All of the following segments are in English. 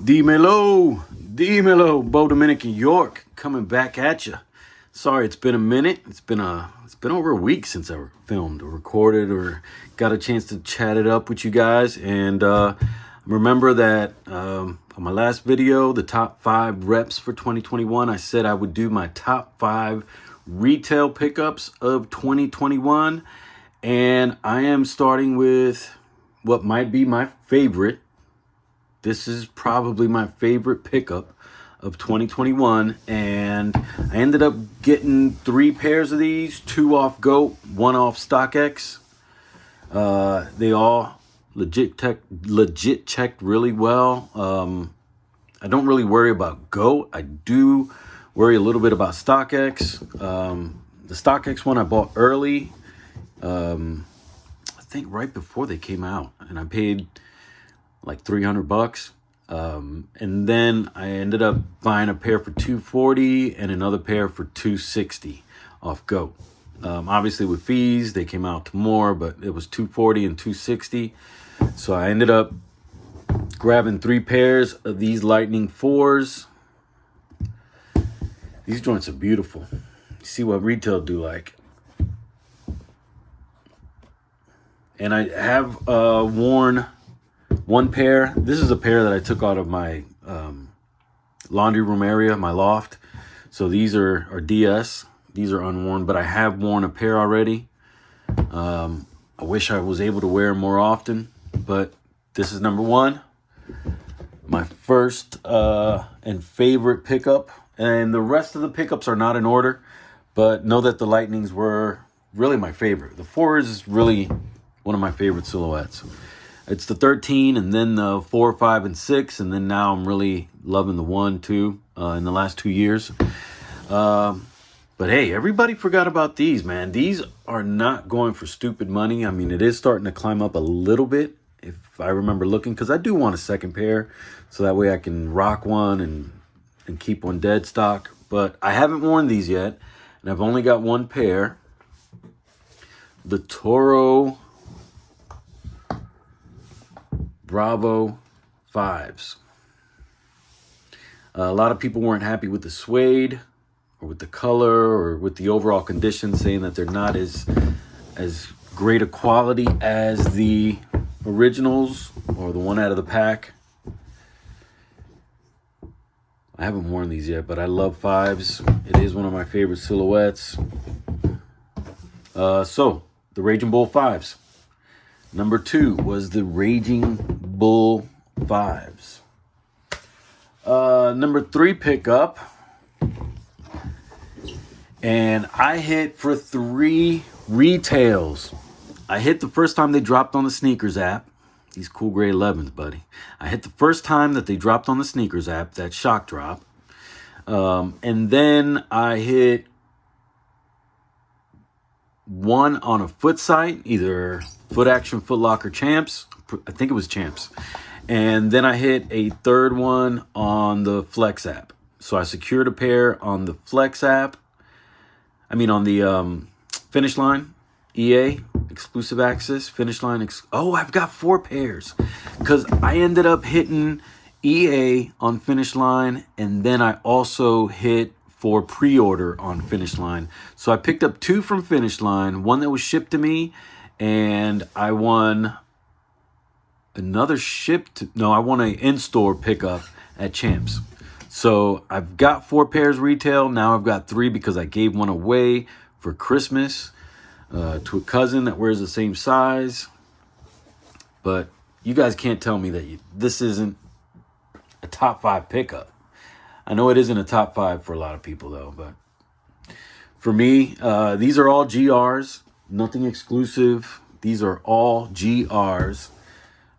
D-Melo, Bo Dominican York, coming back at you. Sorry, it's been a minute. It's been over a week since I filmed or recorded or got a chance to chat it up with you guys. And remember that on my last video, the top 5 reps for 2021, I said I would do my top 5 retail pickups of 2021. And I am starting with what might be my favorite. This is probably my favorite pickup of 2021, and I ended up getting 3 pairs of these, 2 off GOAT, 1 off StockX. They all legit checked really well. I don't really worry about GOAT. I do worry a little bit about StockX. The StockX one I bought early, I think right before they came out, and I paid like $300. And then I ended up buying a pair for $240 and another pair for $260 off GOAT. Obviously with fees, they came out to more, but it was $240 and $260. So I ended up grabbing 3 pairs of these Lightning 4s. These joints are beautiful. You see what retail do like. And I have worn 1 pair. This is a pair that I took out of my laundry room area, my loft. So these are DS. These are unworn, but I have worn a pair already. I wish I was able to wear them more often, but this is number 1. My first and favorite pickup. And the rest of the pickups are not in order, but know that the Lightnings were really my favorite. The 4 is really one of my favorite silhouettes. It's the 13 and then the 4, 5, and 6. And then now I'm really loving the 1, 2 in the last 2 years. But hey, everybody forgot about these, man. These are not going for stupid money. I mean, it is starting to climb up a little bit if I remember looking, because I do want a second pair so that way I can rock one and keep one dead stock. But I haven't worn these yet, and I've only got 1 pair. The Toro Bravo 5s. A lot of people weren't happy with the suede or with the color or with the overall condition, saying that they're not as great a quality as the originals or the one out of the pack. I haven't worn these yet, but I love 5s. It is one of my favorite silhouettes. So the Raging Bull 5s. Number 2 was the Raging Bull 5s. Number 3 pickup. And I hit for 3 retails. I hit the first time they dropped on the sneakers app. These cool gray 11s, buddy. I hit the first time that they dropped on the sneakers app, that shock drop. And then I hit 1 on a foot site, either Foot Action, Foot Locker, Champs. I think it was Champs. And then I hit a 3rd one on the Flex app. So I secured a pair on the Flex app. I mean on the Finish Line, EA, Exclusive Access, Finish Line. Oh, I've got 4 pairs. Because I ended up hitting EA on Finish Line. And then I also hit for pre-order on Finish Line. So I picked up 2 from Finish Line, 1 that was shipped to me, and I won another I won an in-store pickup at Champs. So I've got 4 pairs retail. Now I've got 3 because I gave 1 away for Christmas to a cousin that wears the same size. But you guys can't tell me that this isn't a top 5 pickup. I know it isn't a top 5 for a lot of people, though. But for me, these are all GRs. Nothing exclusive. These are all GRs.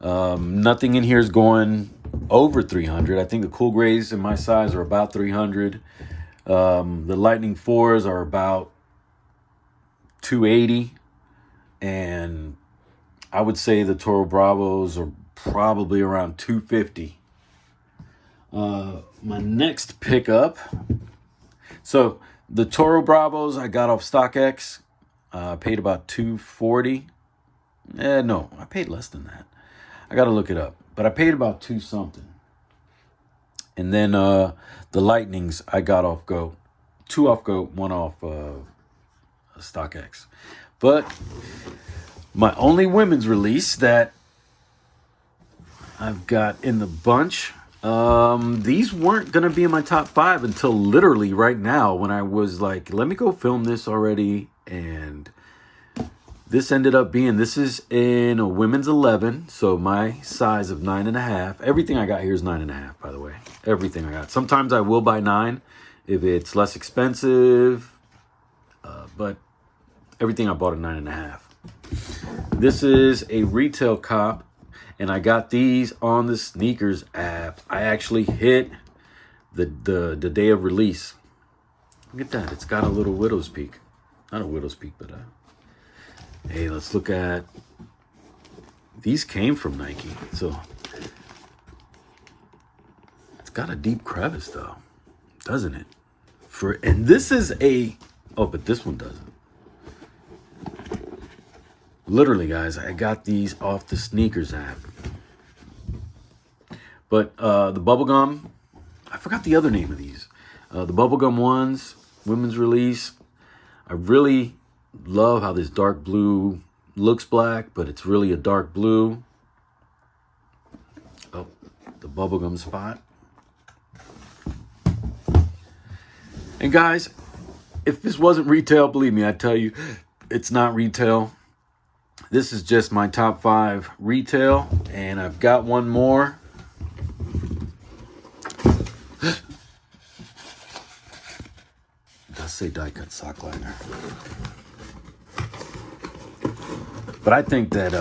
Nothing in here is going over 300. I think the cool grays in my size are about 300. The Lightning 4s are about 280. And I would say the Toro Bravos are probably around 250. My next pickup. So the Toro Bravos I got off StockX. Paid about $240. No, I paid less than that. I got to look it up. But I paid about 2 something. And then the Lightnings I got off Go. 2 off Go, 1 off StockX. But my only women's release that I've got in the bunch, these weren't going to be in my top 5 until literally right now, when I was like, let me go film this already. And this ended up being, this is in a women's 11. So my size of 9.5. Everything I got here is 9.5, by the way. Everything I got. Sometimes I will buy 9 if it's less expensive. But everything I bought at 9.5. This is a retail cop. And I got these on the sneakers app. I actually hit the day of release. Look at that. It's got a little widow's peak. Not a widow's peak, but hey, let's look at, these came from Nike. So it's got a deep crevice though, doesn't it? And this is but this one doesn't. Literally, guys, I got these off the sneakers app. But the bubblegum, I forgot the other name of these. The bubblegum ones, women's release. I really love how this dark blue looks black, but it's really a dark blue. Oh, the bubblegum spot. And guys, if this wasn't retail, believe me, I tell you, it's not retail. This is just my top 5 retail, and I've got one more. It does say die cut sock liner. But I think that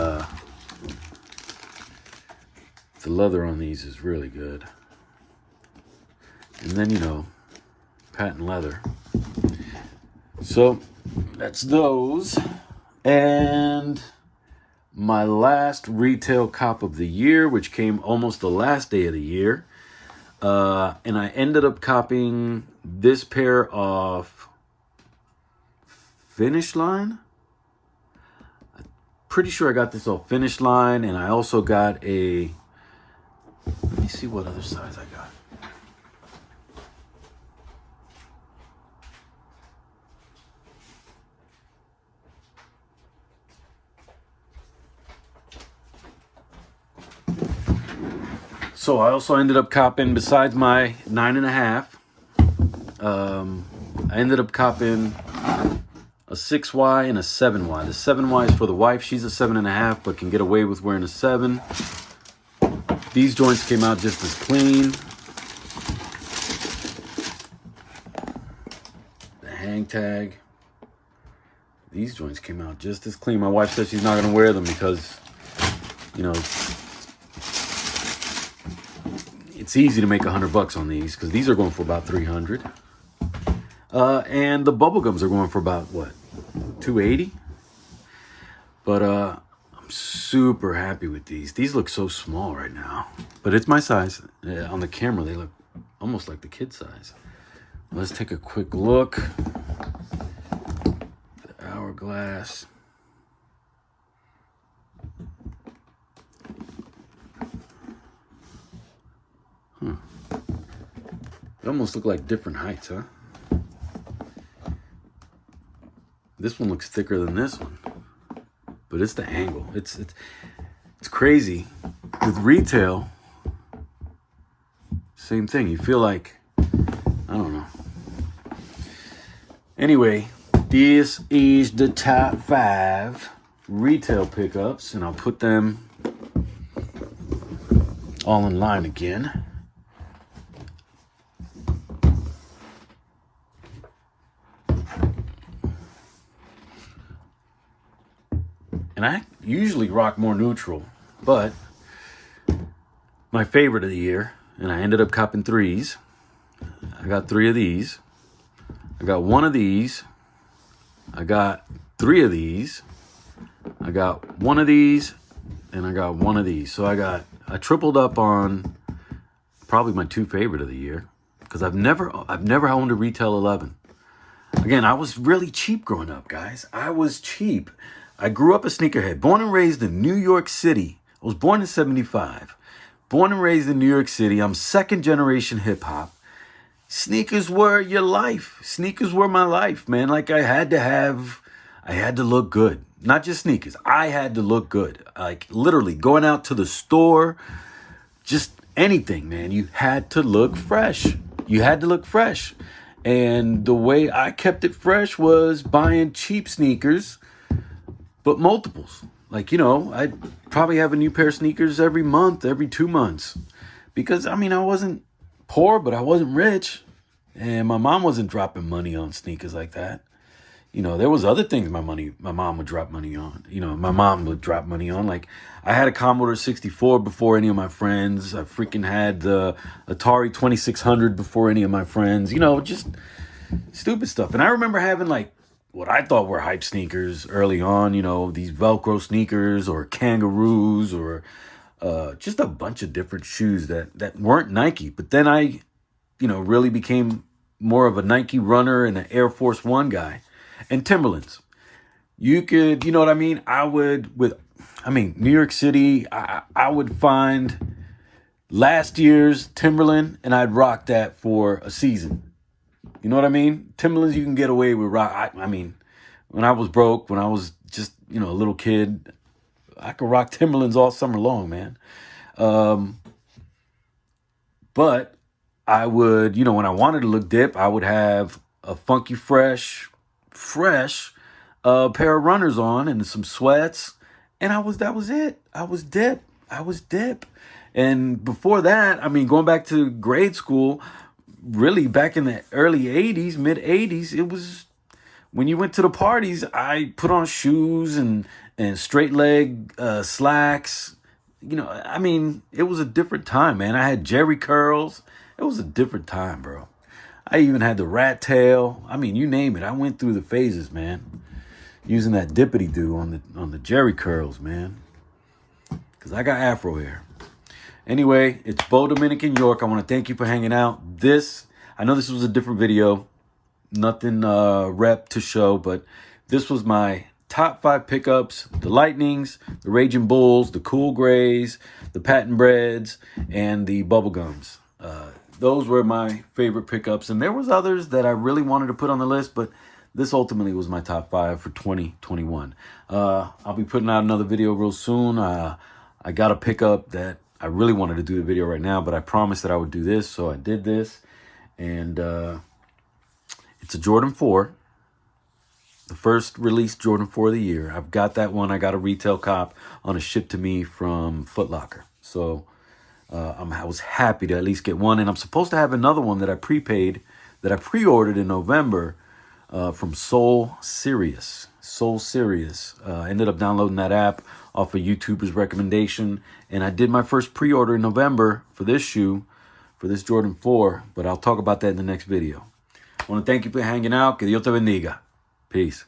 the leather on these is really good. And then, you know, patent leather. So that's those. And my last retail cop of the year, which came almost the last day of the year. And I ended up copying this pair off Finish Line. I'm pretty sure I got this off Finish Line. And I also got a, let me see what other size I got. So I also ended up copping, besides my 9.5, I ended up copping a 6Y and a 7Y. The 7Y is for the wife. She's a 7.5, but can get away with wearing a 7. These joints came out just as clean. The hang tag. These joints came out just as clean. My wife says she's not going to wear them because, you know, it's easy to make $100 on these because these are going for about $300. And the bubblegums are going for about, what, $280? But I'm super happy with these. These look so small right now. But it's my size. On the camera, they look almost like the kid size. Let's take a quick look. The hourglass. They almost look like different heights, huh? This one looks thicker than this one, but it's the angle. It's crazy. With retail, same thing. You feel like, I don't know. Anyway, this is the top 5 retail pickups, and I'll put them all in line again. And I usually rock more neutral, but my favorite of the year, and I ended up copping 3s. I got 3 of these. I got 1 of these. I got 3 of these. I got 1 of these, and I got 1 of these. So I tripled up on probably my 2 favorite of the year, because I've never owned a retail 11. Again, I was really cheap growing up, guys. I was cheap. I grew up a sneakerhead, born and raised in New York City. I was born in 75. born and raised in New York City. I'm second generation hip hop. Sneakers were your life. Sneakers were my life, man. Like I had to look good. Not just sneakers. I had to look good. Like literally going out to the store, just anything, man. You had to look fresh. You had to look fresh. And the way I kept it fresh was buying cheap sneakers, but multiples. Like, I'd probably have a new pair of sneakers every month, every 2 months. Because, I wasn't poor, but I wasn't rich. And my mom wasn't dropping money on sneakers like that. There was other things my mom would drop money on. My mom would drop money on. Like, I had a Commodore 64 before any of my friends. I freaking had the Atari 2600 before any of my friends. Just stupid stuff. And I remember having, like, what I thought were hype sneakers early on. These Velcro sneakers or kangaroos or just a bunch of different shoes that weren't Nike. But then I, really became more of a Nike runner and an Air Force One guy. And Timberlands. You could, you know what I mean? New York City, I would find last year's Timberland and I'd rock that for a season. You know what I mean? Timberlands you can get away with rock. When I was broke, when I was just, a little kid, I could rock Timberlands all summer long, man. But I would, when I wanted to look dip, I would have a funky fresh pair of runners on and some sweats. And that was it. I was dip. And before that, going back to grade school, really back in the early 80s, mid 80s, it was when you went to the parties, I put on shoes and straight leg slacks. It was a different time, man. I had Jerry curls. It was a different time, bro. I even had the rat tail. You name it. I went through the phases, man. Using that dippity-doo on the Jerry curls, man. Because I got afro hair. Anyway, it's Bo Dominican York. I want to thank you for hanging out. I know this was a different video. Nothing rep to show, but this was my top 5 pickups. The Lightnings, the Raging Bulls, the Cool Grays, the Patent Breads, and the Bubblegums. Those were my favorite pickups. And there was others that I really wanted to put on the list, but this ultimately was my top 5 for 2021. I'll be putting out another video real soon. I got a pickup that I really wanted to do the video right now, but I promised that I would do this, so I did this. And it's a Jordan 4. The first released Jordan 4 of the year. I've got that one. I got a retail cop on a ship to me from Foot Locker. So I was happy to at least get one. And I'm supposed to have another one that I prepaid, that I pre-ordered in November from Soul Serious. I ended up downloading that app off a YouTuber's recommendation. And I did my first pre-order in November for this shoe, for this Jordan 4. But I'll talk about that in the next video. I want to thank you for hanging out. Que Dios te bendiga. Peace.